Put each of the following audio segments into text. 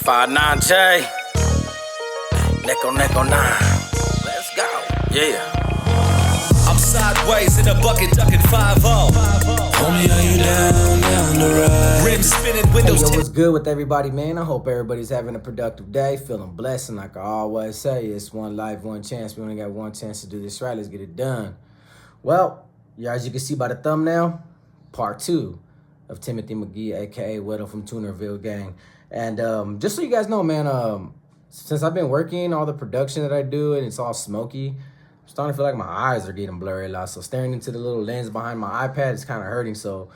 59J, neck on 9. Let's go. Yeah. I'm sideways in a bucket ducking 5-0. Homie, are you down the ride? Rim spinning, windows. Hey, yo, what's good with everybody, man? I hope everybody's having a productive day, feeling blessed, and like I always say, it's one life, one chance. We only got one chance to do this right. Let's get it done. Well, yeah, as you can see by the thumbnail, part 2 of Timothy McGee, aka Weddle from Toonerville gang. And just so you guys know, man, since I've been working all the production that I do and it's all smoky, I'm starting to feel like my eyes are getting blurry a lot. So staring into the little lens behind my iPad is kind of hurting. So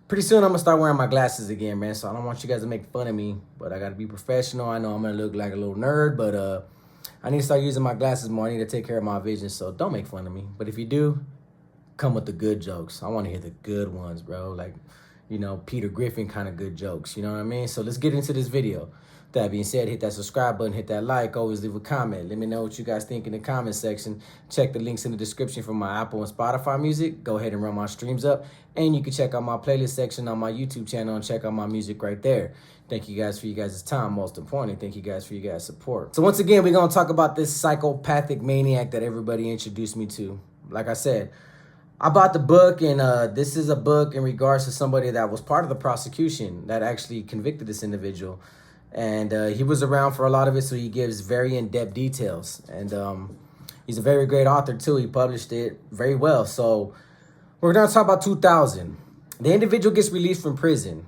pretty soon I'm gonna start wearing my glasses again, man. So I don't want you guys to make fun of me, but I gotta be professional. I know I'm gonna look like a little nerd, but I need to start using my glasses more. I need to take care of my vision. So don't make fun of me. But if you do, come with the good jokes. I want to hear the good ones, bro. Like, you know, Peter Griffin kind of good jokes. You know what I mean? So let's get into this video. That being said, hit that subscribe button, hit that like, always leave a comment. Let me know what you guys think in the comment section. Check the links in the description for my Apple and Spotify music. Go ahead and run my streams up. And you can check out my playlist section on my YouTube channel and check out my music right there. Thank you guys for you guys' time. Most importantly, thank you guys for you guys' support. So once again, we're going to talk about this psychopathic maniac that everybody introduced me to. Like I said, I bought the book, and this is a book in regards to somebody that was part of the prosecution that actually convicted this individual. And he was around for a lot of it, so he gives very in-depth details. And he's a very great author, too. He published it very well. So we're going to talk about 2000. The individual gets released from prison.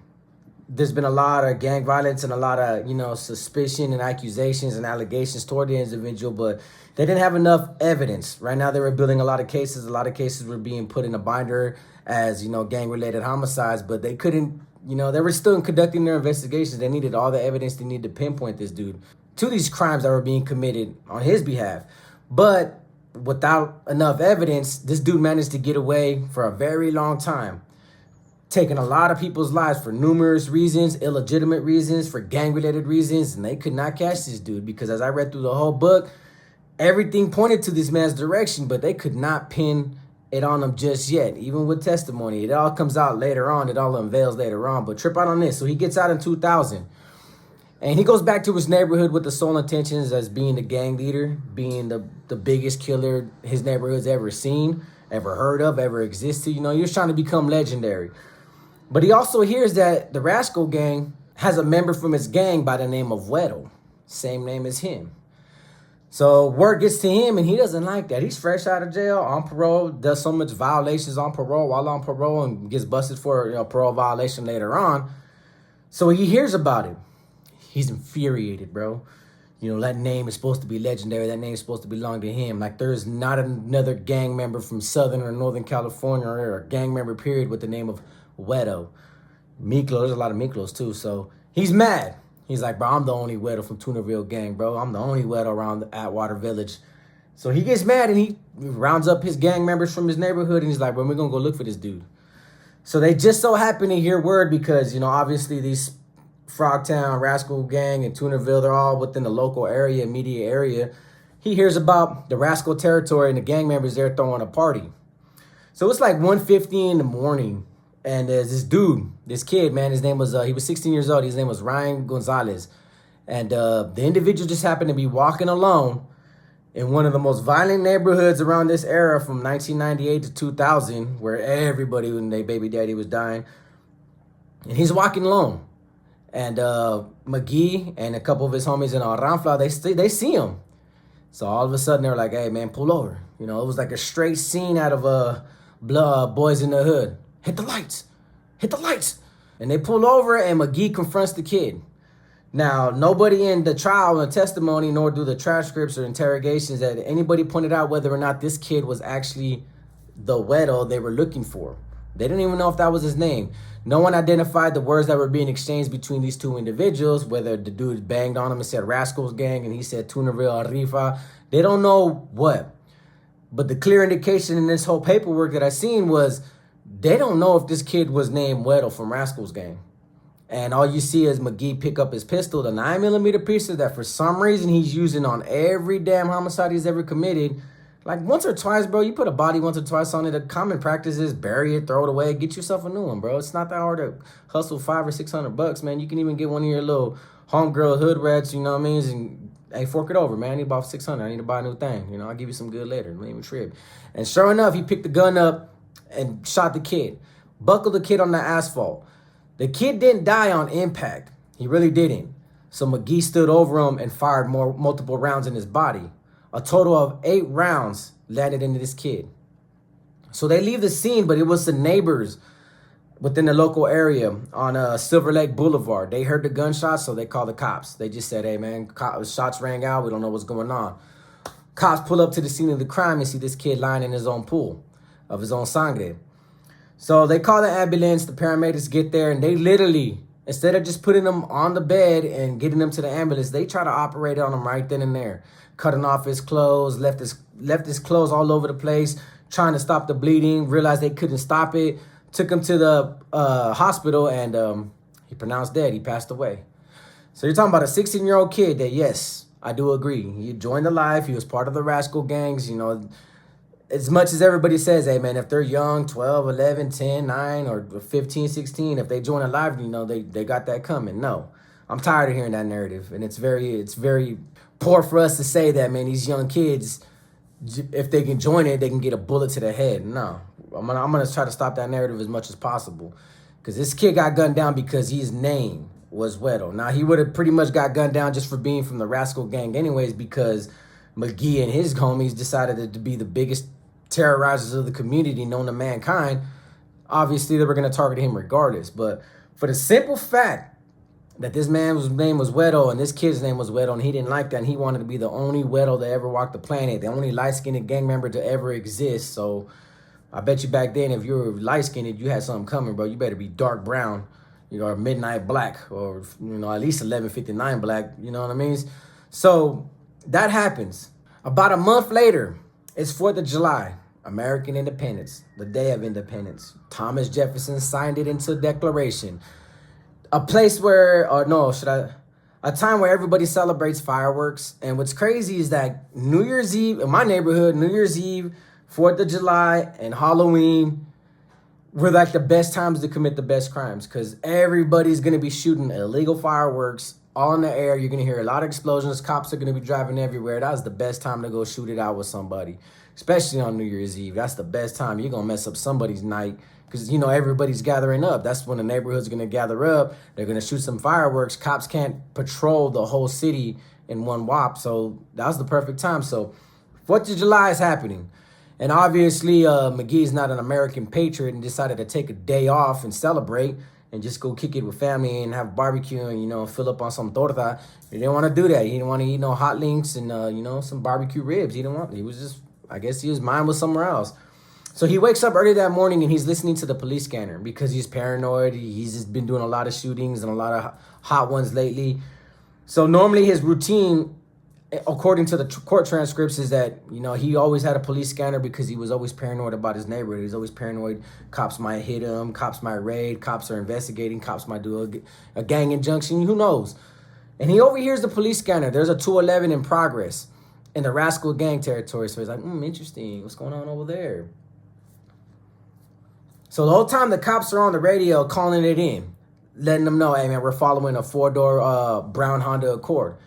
There's been a lot of gang violence and a lot of, you know, suspicion and accusations and allegations toward the individual, but they didn't have enough evidence. Right now, they were building a lot of cases. A lot of cases were being put in a binder as, you know, gang-related homicides, but they couldn't, you know, they were still conducting their investigations. They needed all the evidence they needed to pinpoint this dude to these crimes that were being committed on his behalf. But without enough evidence, this dude managed to get away for a very long time, taking a lot of people's lives for numerous reasons, illegitimate reasons, for gang-related reasons, and they could not catch this dude because as I read through the whole book, everything pointed to this man's direction, but they could not pin it on him just yet, even with testimony. It all comes out later on. It all unveils later on, but trip out on this. So he gets out in 2000, and he goes back to his neighborhood with the sole intentions as being the gang leader, being the biggest killer his neighborhood's ever seen, ever heard of, ever existed. You know, he was trying to become legendary. But he also hears that the Rascal gang has a member from his gang by the name of Weddle, same name as him. So word gets to him, and he doesn't like that. He's fresh out of jail, on parole, does so much violations on parole while on parole, and gets busted for, you know, parole violation later on. So he hears about it. He's infuriated, bro. You know, that name is supposed to be legendary. That name is supposed to belong to him. Like, there's not another gang member from Southern or Northern California or a gang member, period, with the name of Weddle. Miklo, there's a lot of Miklos, too. So he's mad. He's like, bro, I'm the only Weddle from Toonerville gang, bro. I'm the only Weddle around the Atwater Village. So he gets mad, and he rounds up his gang members from his neighborhood, and he's like, bro, we're going to go look for this dude. So they just so happen to hear word because, you know, obviously these Frogtown, Rascal gang, and Toonerville, they're all within the local area, immediate area. He hears about the Rascal territory and the gang members there throwing a party. So it's like 1:50 in the morning. And there's this dude, this kid, man, his name was, he was 16 years old. His name was Ryan Gonzalez. And the individual just happened to be walking alone in one of the most violent neighborhoods around this era from 1998 to 2000, where everybody and their baby daddy was dying. And he's walking alone. And McGee and a couple of his homies in Ranfla, they see him. So all of a sudden, they're like, hey, man, pull over. You know, it was like a straight scene out of Boys in the Hood. Hit the lights. Hit the lights. And they pull over, and McGee confronts the kid. Now, nobody in the trial and testimony, nor do the transcripts or interrogations, that anybody pointed out whether or not this kid was actually the Weddle they were looking for. They didn't even know if that was his name. No one identified the words that were being exchanged between these two individuals, whether the dude banged on him and said Rascals Gang, and he said Toonerville Arrifa. They don't know what. But the clear indication in this whole paperwork that I seen was they don't know if this kid was named Weddle from Rascals Gang. And all you see is McGee pick up his pistol, the 9mm pistol that for some reason he's using on every damn homicide he's ever committed, Like once or twice, bro. You put a body once or twice on it. The common practice is bury it, throw it away, get yourself a new one, bro. It's not that hard to hustle $500 or $600, man. You can even get one of your little homegirl hood rats, you know what I mean? And hey, fork it over, man. I need about $600. I need to buy a new thing. You know, I'll give you some good later. Don't even trip. And sure enough, he picked the gun up and shot the kid. Buckled the kid on the asphalt. The kid didn't die on impact. He really didn't. So McGee stood over him and fired multiple rounds in his body. A total of 8 rounds landed into this kid. So they leave the scene, but it was the neighbors within the local area on Silver Lake Boulevard. They heard the gunshots, so they called the cops. They just said, hey, man, shots rang out. We don't know what's going on. Cops pull up to the scene of the crime and see this kid lying in his own pool of his own sangre. So they call the ambulance. The paramedics get there, and they literally, instead of just putting him on the bed and getting him to the ambulance, they try to operate on him right then and there. Cutting off his clothes, left his clothes all over the place, trying to stop the bleeding, realized they couldn't stop it, took him to the hospital, and he pronounced dead. He passed away. So you're talking about a 16-year-old kid that, yes, I do agree. He joined the life. He was part of the rascal gangs. You know, as much as everybody says, hey, man, if they're young, 12, 11, 10, 9, or 15, 16, if they join a life, you know, they got that coming. No, I'm tired of hearing that narrative. And it's very poor for us to say that, man, these young kids, if they can join it, they can get a bullet to the head. No, I'm gonna try to stop that narrative as much as possible. Because this kid got gunned down because his name was Weddle. Now, he would have pretty much got gunned down just for being from the rascal gang anyways, because McGee and his homies decided to be the biggest terrorizers of the community known to mankind. Obviously, they were going to target him regardless. But for the simple fact that this man's name was Weddle and this kid's name was Weddle, and he didn't like that, and he wanted to be the only Weddle to ever walk the planet, the only light-skinned gang member to ever exist. So I bet you back then, if you were light-skinned, you had something coming, bro. You better be dark brown, you know, or midnight black, or, you know, at least 11:59 black, you know what I mean? So that happens. About a month later, it's 4th of July, American Independence, the Day of Independence. Thomas Jefferson signed it into declaration. A place where, a time where everybody celebrates fireworks. And what's crazy is that New Year's Eve, in my neighborhood, New Year's Eve, 4th of July, and Halloween were like the best times to commit the best crimes, because everybody's going to be shooting illegal fireworks all in the air. You're going to hear a lot of explosions. Cops are going to be driving everywhere. That was the best time to go shoot it out with somebody, especially on New Year's Eve. That's the best time. You're going to mess up somebody's night because, you know, everybody's gathering up. That's when the neighborhood's going to gather up. They're going to shoot some fireworks. Cops can't patrol the whole city in one whop. So that was the perfect time. So 4th of July is happening. And obviously, McGee's not an American patriot and decided to take a day off and celebrate and just go kick it with family and have barbecue and, you know, fill up on some torta. He didn't want to do that. He didn't want to eat no hot links and, you know, some barbecue ribs. He was just, I guess his mind was somewhere else. So he wakes up early that morning and he's listening to the police scanner because he's paranoid. He's just been doing a lot of shootings and a lot of hot ones lately. So normally his routine, according to the court transcripts, is that, you know, he always had a police scanner because he was always paranoid about his neighborhood. He's always paranoid cops might hit him, cops might raid, cops are investigating, cops might do a gang injunction, who knows? And he overhears the police scanner. There's a 211 in progress in the rascal gang territory. So he's like, interesting. What's going on over there? So the whole time the cops are on the radio calling it in, letting them know, hey, man, we're following a 4-door brown Honda Accord.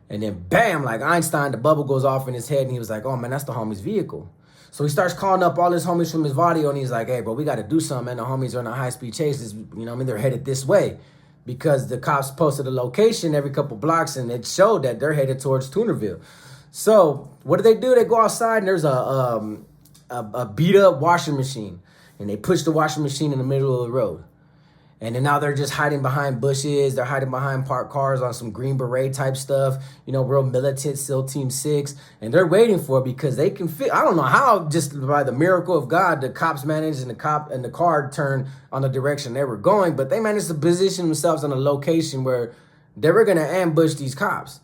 And then, bam, like Einstein, the bubble goes off in his head, and he was like, oh, man, that's the homie's vehicle. So he starts calling up all his homies from his audio, and he's like, hey, bro, we got to do something, man. The homies are on a high-speed chase. You know what I mean? They're headed this way because the cops posted a location every couple blocks, and it showed that they're headed towards Toonerville. So what do? They go outside, and there's a beat-up washing machine, and they push the washing machine in the middle of the road. And then now they're just hiding behind bushes. They're hiding behind parked cars on some Green Beret type stuff. You know, real militant, SEAL Team 6. And they're waiting for it because they can fit. I don't know how, just by the miracle of God, the cops managed and the car turned on the direction they were going. But they managed to position themselves on a location where they were going to ambush these cops.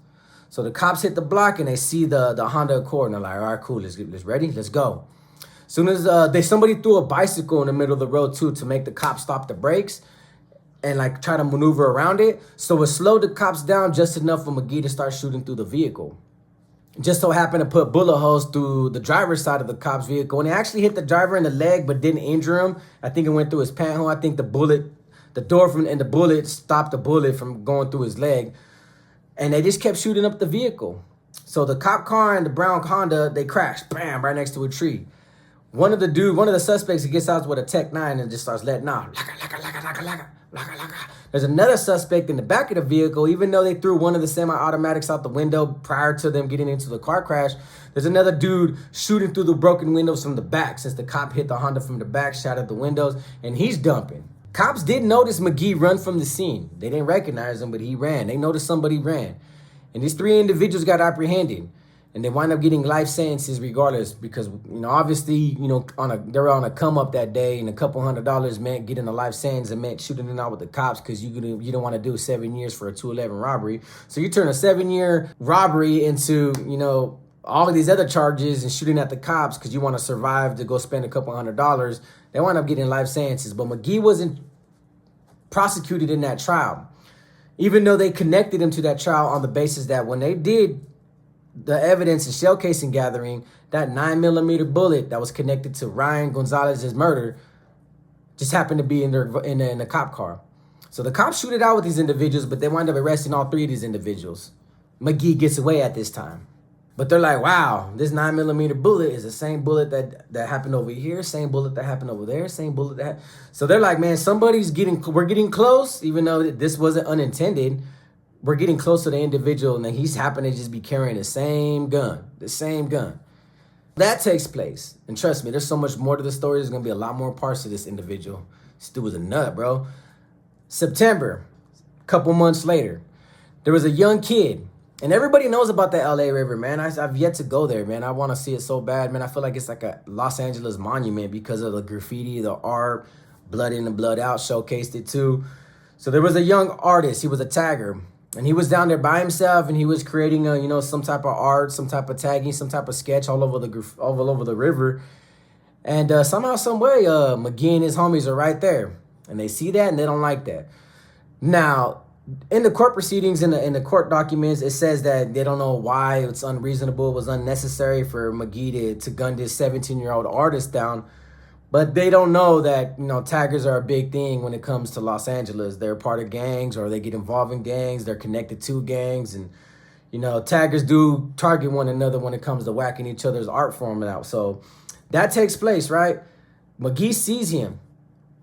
So the cops hit the block and they see the Honda Accord. And they're like, all right, cool. Let's ready. Let's go. As soon as somebody threw a bicycle in the middle of the road, too, to make the cops stop the brakes and like try to maneuver around it. So it slowed the cops down just enough for McGee to start shooting through the vehicle. just so happened to put bullet holes through the driver's side of the cop's vehicle. And it actually hit the driver in the leg, but didn't injure him. I think it went through his pant hole. I think the door and the bullet stopped the bullet from going through his leg. And they just kept shooting up the vehicle. So the cop car and the brown Honda, they crashed, bam, right next to a tree. One of the suspects, he gets out with a Tech 9 and just starts letting off. There's another suspect in the back of the vehicle. Even though they threw one of the semi-automatics out the window prior to them getting into the car crash, there's another dude shooting through the broken windows from the back, since the cop hit the Honda from the back, shattered the windows, and he's dumping. Cops did notice McGee run from the scene. They didn't recognize him, but he ran. They noticed somebody ran. And these 3 individuals got apprehended. And they wind up getting life sentences regardless, because, obviously, they were on a come up that day, and a couple $100 meant getting a life sentence and meant shooting it out with the cops, because you don't want to do 7 years for a 211 robbery. So you turn a 7-year robbery into, all of these other charges and shooting at the cops because you want to survive to go spend a couple $100. They wind up getting life sentences. But McGee wasn't prosecuted in that trial, even though they connected him to that trial on the basis that when they did the evidence and shell casing gathering, that 9mm bullet that was connected to Ryan Gonzalez's murder just happened to be in the cop car. So the cops shoot it out with these individuals, but they wind up arresting all 3 of these individuals. McGee gets away at this time. But they're like, wow, this 9mm bullet is the same bullet that happened over here, same bullet that happened over there, same bullet that. So they're like, man, we're getting close, even though this wasn't unintended. We're getting close to the individual, and then he's happened to just be carrying the same gun. That takes place. And trust me, there's so much more to the story. There's going to be a lot more parts to this individual. This dude was a nut, bro. September, a couple months later, there was a young kid. And everybody knows about the LA River, man. I've yet to go there, man. I want to see it so bad, man. I feel like it's like a Los Angeles monument because of the graffiti, the art, blood in and blood out, showcased it too. So there was a young artist. He was a tagger. And he was down there by himself, and he was creating some type of art, some type of tagging, some type of sketch all over the river. And somehow, some way, McGee and his homies are right there, and they see that and they don't like that. Now, in the court proceedings, in the court documents, it says that they don't know why it's unreasonable, it was unnecessary for McGee to gun this 17-year-old artist down. But they don't know that, taggers are a big thing when it comes to Los Angeles. They're part of gangs, or they get involved in gangs. They're connected to gangs. And, taggers do target one another when it comes to whacking each other's art form out. So that takes place, right? McGee sees him.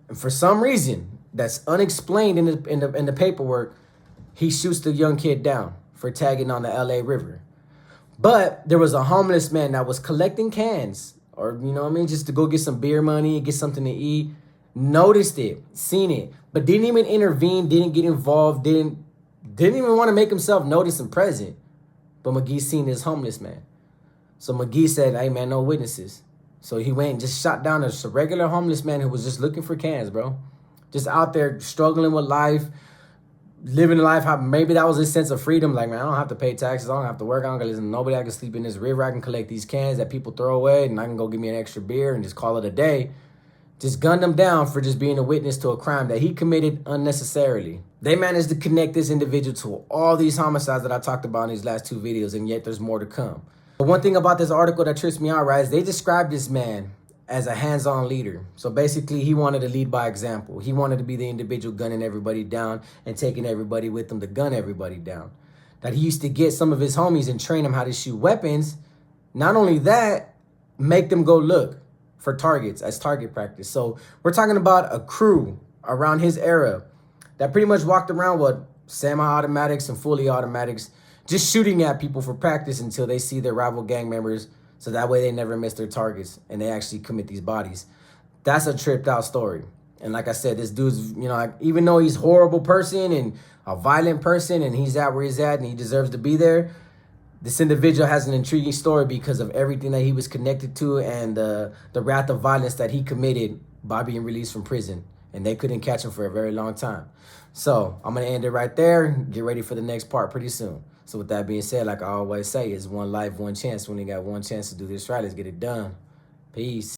And for some reason that's unexplained in the paperwork, he shoots the young kid down for tagging on the LA River. But there was a homeless man that was collecting cans, or, just to go get some beer money, get something to eat, noticed it, seen it, but didn't even intervene, didn't get involved, didn't even want to make himself notice and present. But McGee seen this homeless man. So McGee said, hey, man, no witnesses. So he went and just shot down a regular homeless man who was just looking for cans, bro. Just out there struggling with life, living life, how maybe that was his sense of freedom. Like, man, I don't have to pay taxes. I don't have to work. I don't got to listen to nobody. I can sleep in this river. I can collect these cans that people throw away, and I can go get me an extra beer and just call it a day. Just gunned him down for just being a witness to a crime that he committed unnecessarily. They managed to connect this individual to all these homicides that I talked about in these last 2 videos, and yet there's more to come. But one thing about this article that trips me out, right, is they described this man as a hands-on leader. So basically, he wanted to lead by example. He wanted to be the individual gunning everybody down and taking everybody with him to gun everybody down. That he used to get some of his homies and train them how to shoot weapons. Not only that, make them go look for targets as target practice. So we're talking about a crew around his era that pretty much walked around with semi-automatics and fully automatics, just shooting at people for practice until they see their rival gang members, so that way they never miss their targets and they actually commit these bodies. That's a tripped out story. And like I said, this dude's, even though he's a horrible person and a violent person and he's at where he's at and he deserves to be there, this individual has an intriguing story because of everything that he was connected to and the wrath of violence that he committed by being released from prison. And they couldn't catch him for a very long time. So I'm going to end it right there. Get ready for the next part pretty soon. So with that being said, like I always say, it's one life, one chance. When you got one chance to do this right, let's get it done. Peace.